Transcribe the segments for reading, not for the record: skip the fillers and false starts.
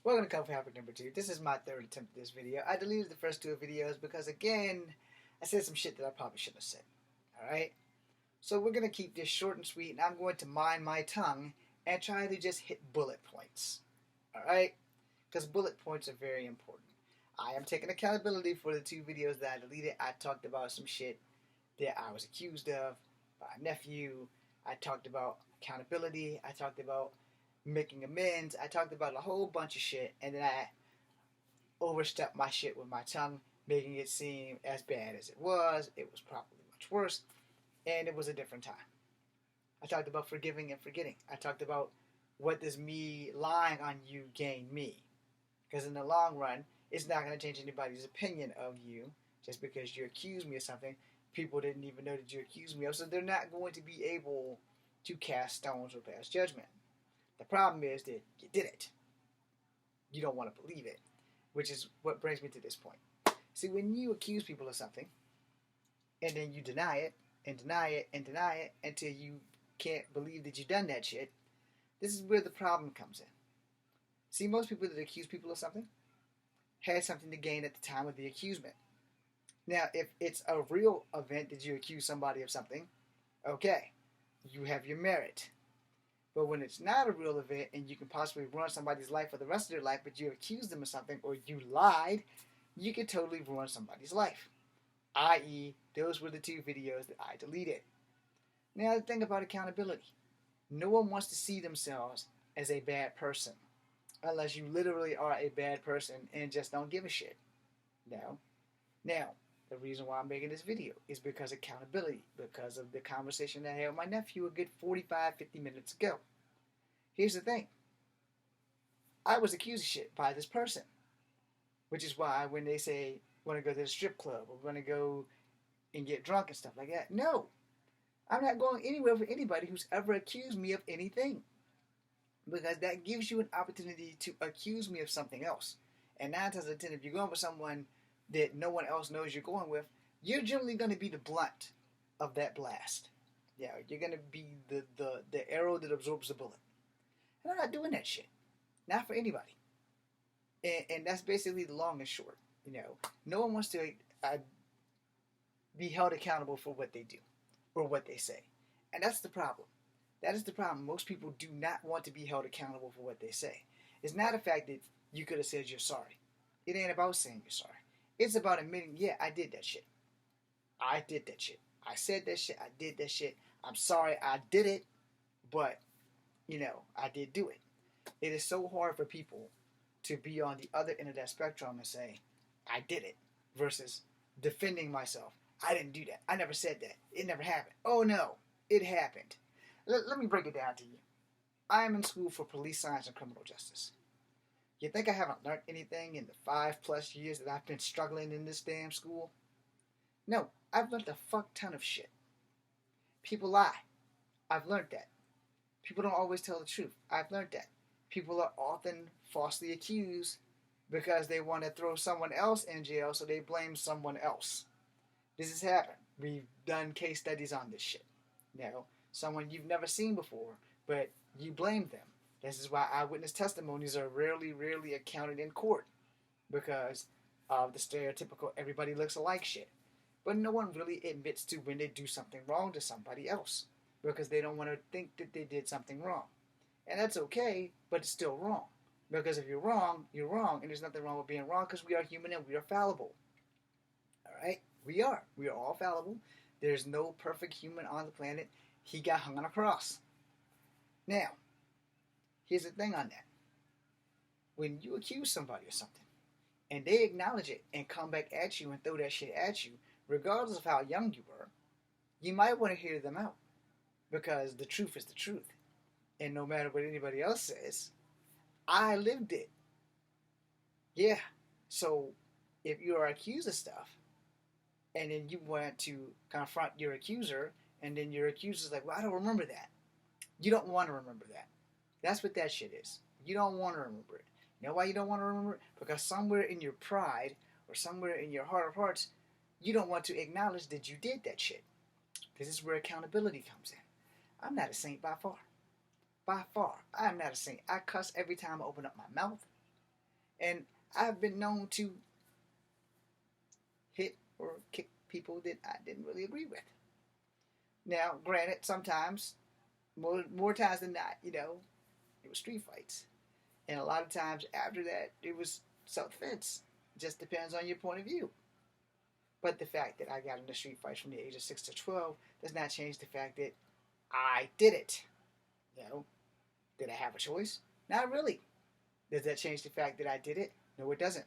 Welcome to Coffee Habit number 2. This is my third attempt at this video. I deleted the first two videos because, again, I said some shit that I probably shouldn't have said. Alright? So we're going to keep this short and sweet, and I'm going to mind my tongue and try to just hit bullet points. Alright? Because bullet points are very important. I am taking accountability for the two videos that I deleted. I talked about some shit that I was accused of by a nephew. I talked about accountability. I talked about making amends. I talked about a whole bunch of shit, and then I overstepped my shit with my tongue, making it seem as bad as it was. It was probably much worse, and it was a different time. I talked about forgiving and forgetting. I talked about what does me lying on you gain me, because in the long run, it's not going to change anybody's opinion of you just because you accuse me of something people didn't even know that you accused me of, so they're not going to be able to cast stones or pass judgment. The problem is that you did it. You don't want to believe it, which is what brings me to this point. See, when you accuse people of something, and then you deny it, and deny it, and deny it, until you can't believe that you've done that shit, this is where the problem comes in. See, most people that accuse people of something had something to gain at the time of the accusement. Now, if it's a real event that you accuse somebody of something, okay, you have your merit. But when it's not a real event and you can possibly ruin somebody's life for the rest of their life, but you accused them of something or you lied, you could totally ruin somebody's life. I.e., those were the two videos that I deleted. Now, the thing about accountability. No one wants to see themselves as a bad person unless you literally are a bad person and just don't give a shit. No. Now, the reason why I'm making this video is because accountability, because of the conversation that I had with my nephew a good 45, 50 minutes ago. Here's the thing. I was accused of shit by this person, which is why when they say, want to go to the strip club or want to go and get drunk and stuff like that, no. I'm not going anywhere with anybody who's ever accused me of anything, because that gives you an opportunity to accuse me of something else. And 9 times out of 10, if you're going with someone that no one else knows you're going with, you're generally going to be the blunt of that blast. Yeah, you're going to be the arrow that absorbs the bullet. And I'm not doing that shit. Not for anybody. And that's basically the long and short. You know, no one wants to be held accountable for what they do or what they say. And that's the problem. That is the problem. Most people do not want to be held accountable for what they say. It's not a fact that you could have said you're sorry. It ain't about saying you're sorry. It's about admitting, yeah, I did that shit. I did that shit. I said that shit. I did that shit. I'm sorry I did it, but, you know, I did do it. It is so hard for people to be on the other end of that spectrum and say, I did it, versus defending myself. I didn't do that. I never said that. It never happened. Oh, no, it happened. Let me break it down to you. I am in school for police science and criminal justice. You think I haven't learned anything in the 5+ years that I've been struggling in this damn school? No, I've learned a fuck ton of shit. People lie. I've learned that. People don't always tell the truth. I've learned that. People are often falsely accused because they want to throw someone else in jail, so they blame someone else. This has happened. We've done case studies on this shit. You know, someone you've never seen before, but you blame them. This is why eyewitness testimonies are rarely accounted in court, because of the stereotypical everybody looks alike shit. But no one really admits to when they do something wrong to somebody else, because they don't want to think that they did something wrong. And that's okay, but it's still wrong. Because if you're wrong, and there's nothing wrong with being wrong, because we are human and we are fallible. Alright? We are. We are all fallible. There's no perfect human on the planet. He got hung on a cross. Now, here's the thing on that. When you accuse somebody of something, and they acknowledge it and come back at you and throw that shit at you, regardless of how young you were, you might want to hear them out. Because the truth is the truth. And no matter what anybody else says, I lived it. Yeah. So, if you are accused of stuff, and then you want to confront your accuser, and then your accuser's like, well, I don't remember that. You don't want to remember that. That's what that shit is. You don't want to remember it. You know why you don't want to remember it? Because somewhere in your pride, or somewhere in your heart of hearts, you don't want to acknowledge that you did that shit. This is where accountability comes in. I'm not a saint by far. By far. I am not a saint. I cuss every time I open up my mouth. And I've been known to hit or kick people that I didn't really agree with. Now, granted, sometimes, more times than not, it was street fights. And a lot of times after that, it was self-defense. Just depends on your point of view. But the fact that I got into street fights from the age of 6 to 12 does not change the fact that I did it. You know, did I have a choice? Not really. Does that change the fact that I did it? No, it doesn't.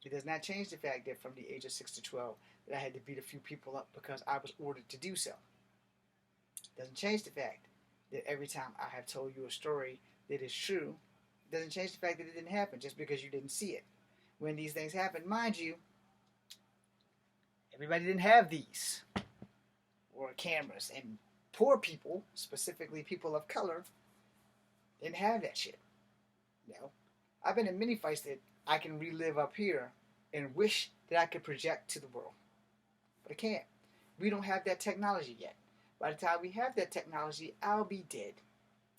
It does not change the fact that from the age of 6 to 12 that I had to beat a few people up because I was ordered to do so. It doesn't change the fact that every time I have told you a story that is true, it doesn't change the fact that it didn't happen just because you didn't see it. When these things happen, mind you, everybody didn't have these or cameras, and poor people, specifically people of color, didn't have that shit. I've been in many fights that I can relive up here and wish that I could project to the world, but I can't. We don't have that technology yet. By the time we have that technology, I'll be dead.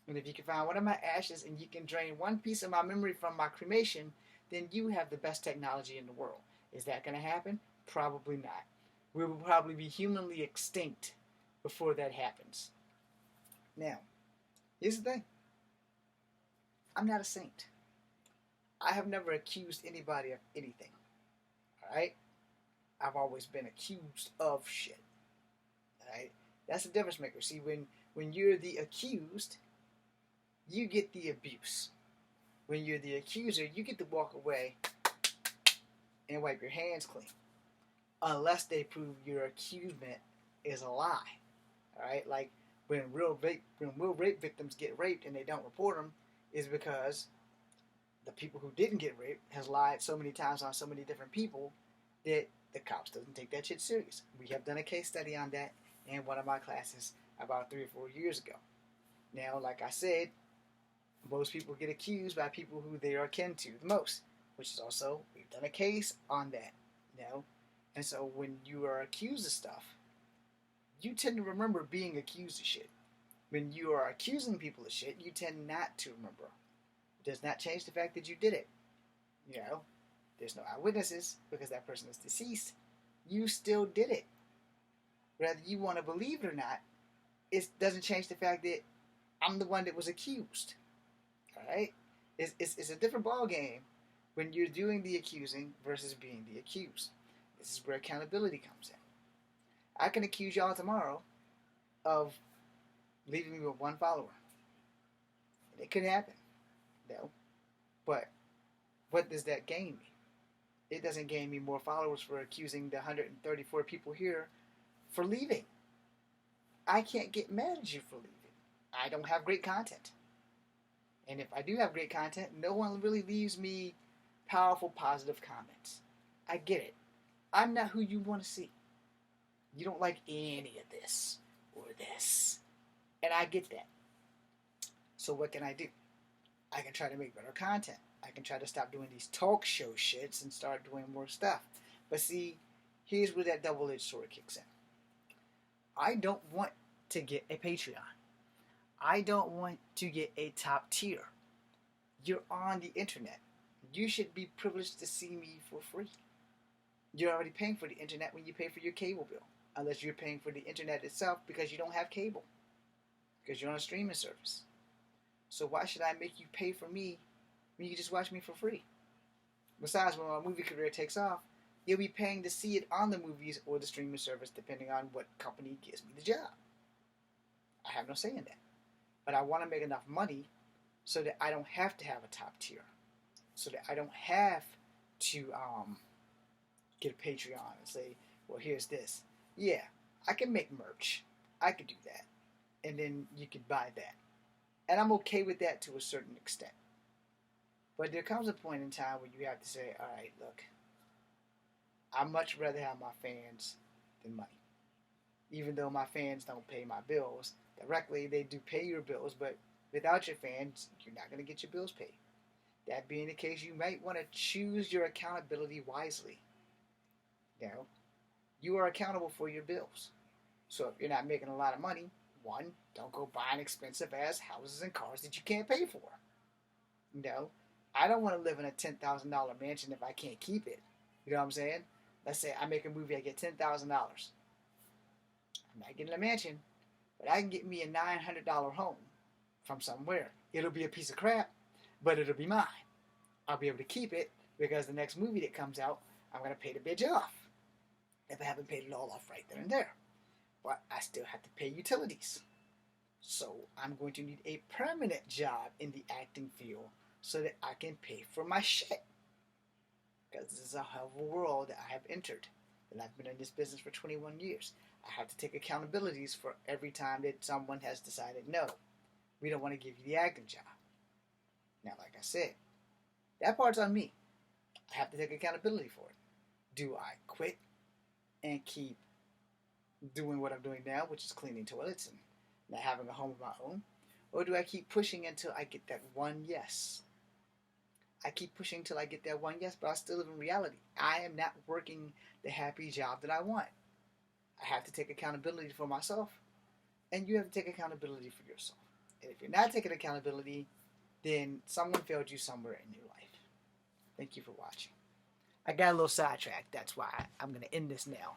And if you can find one of my ashes and you can drain one piece of my memory from my cremation, then you have the best technology in the world. Is that going to happen? Probably not. We will probably be humanly extinct before that happens. Now, here's the thing. I'm not a saint. I have never accused anybody of anything. Alright? I've always been accused of shit. Alright? That's the difference maker. See, when you're the accused, you get the abuse. When you're the accuser, you get to walk away and wipe your hands clean. Unless they prove your accusement is a lie. Alright? Like when real rape victims get raped and they don't report them, is because the people who didn't get raped has lied so many times on so many different people that the cops doesn't take that shit serious. We have done a case study on that in one of my classes about 3 or 4 years ago. Now, like I said, most people get accused by people who they are akin to the most, which is also, we've done a case on that, And so when you are accused of stuff, you tend to remember being accused of shit. When you are accusing people of shit, you tend not to remember. It does not change the fact that you did it. There's no eyewitnesses because that person is deceased. You still did it. Whether you want to believe it or not, it doesn't change the fact that I'm the one that was accused. Alright? It's a different ball game when you're doing the accusing versus being the accused. This is where accountability comes in. I can accuse y'all tomorrow of leaving me with one follower. And it could happen. But what does that gain me? It doesn't gain me more followers for accusing the 134 people here for leaving. I can't get mad at you for leaving. I don't have great content. And if I do have great content, no one really leaves me powerful, positive comments. I get it. I'm not who you want to see. You don't like any of this or this. And I get that. So what can I do? I can try to make better content. I can try to stop doing these talk show shits and start doing more stuff. But see, here's where that double-edged sword kicks in. I don't want to get a Patreon. I don't want to get a top tier. You're on the internet. You should be privileged to see me for free. You're already paying for the internet when you pay for your cable bill. Unless you're paying for the internet itself because you don't have cable. Because you're on a streaming service. So why should I make you pay for me when you can just watch me for free? Besides, when my movie career takes off, you'll be paying to see it on the movies or the streaming service depending on what company gives me the job. I have no say in that. But I want to make enough money so that I don't have to have a top tier. So that I don't have to get a Patreon and say, well, here's this. Yeah, I can make merch. I could do that. And then you could buy that. And I'm okay with that to a certain extent. But there comes a point in time where you have to say, all right, look, I'd much rather have my fans than money. Even though my fans don't pay my bills directly, they do pay your bills, but without your fans, you're not going to get your bills paid. That being the case, you might want to choose your accountability wisely. You are accountable for your bills. So if you're not making a lot of money, one, don't go buying expensive ass houses and cars that you can't pay for. I don't want to live in a $10,000 mansion if I can't keep it. You know what I'm saying? Let's say I make a movie, I get $10,000. I'm not getting a mansion, but I can get me a $900 home from somewhere. It'll be a piece of crap, but it'll be mine. I'll be able to keep it because the next movie that comes out, I'm going to pay the bitch off. If I haven't paid it all off right then and there. But I still have to pay utilities. So I'm going to need a permanent job in the acting field so that I can pay for my shit. Because this is a hell of a world that I have entered. And I've been in this business for 21 years. I have to take accountabilities for every time that someone has decided, no, we don't want to give you the acting job. Now, like I said, that part's on me. I have to take accountability for it. Do I quit and keep doing what I'm doing now, which is cleaning toilets and not having a home of my own? Or do I keep pushing until I get that one yes? I keep pushing until I get that one yes, but I still live in reality. I am not working the happy job that I want. I have to take accountability for myself, and you have to take accountability for yourself. And if you're not taking accountability, then someone failed you somewhere in your life. Thank you for watching. I got a little sidetracked. That's why I'm going to end this now.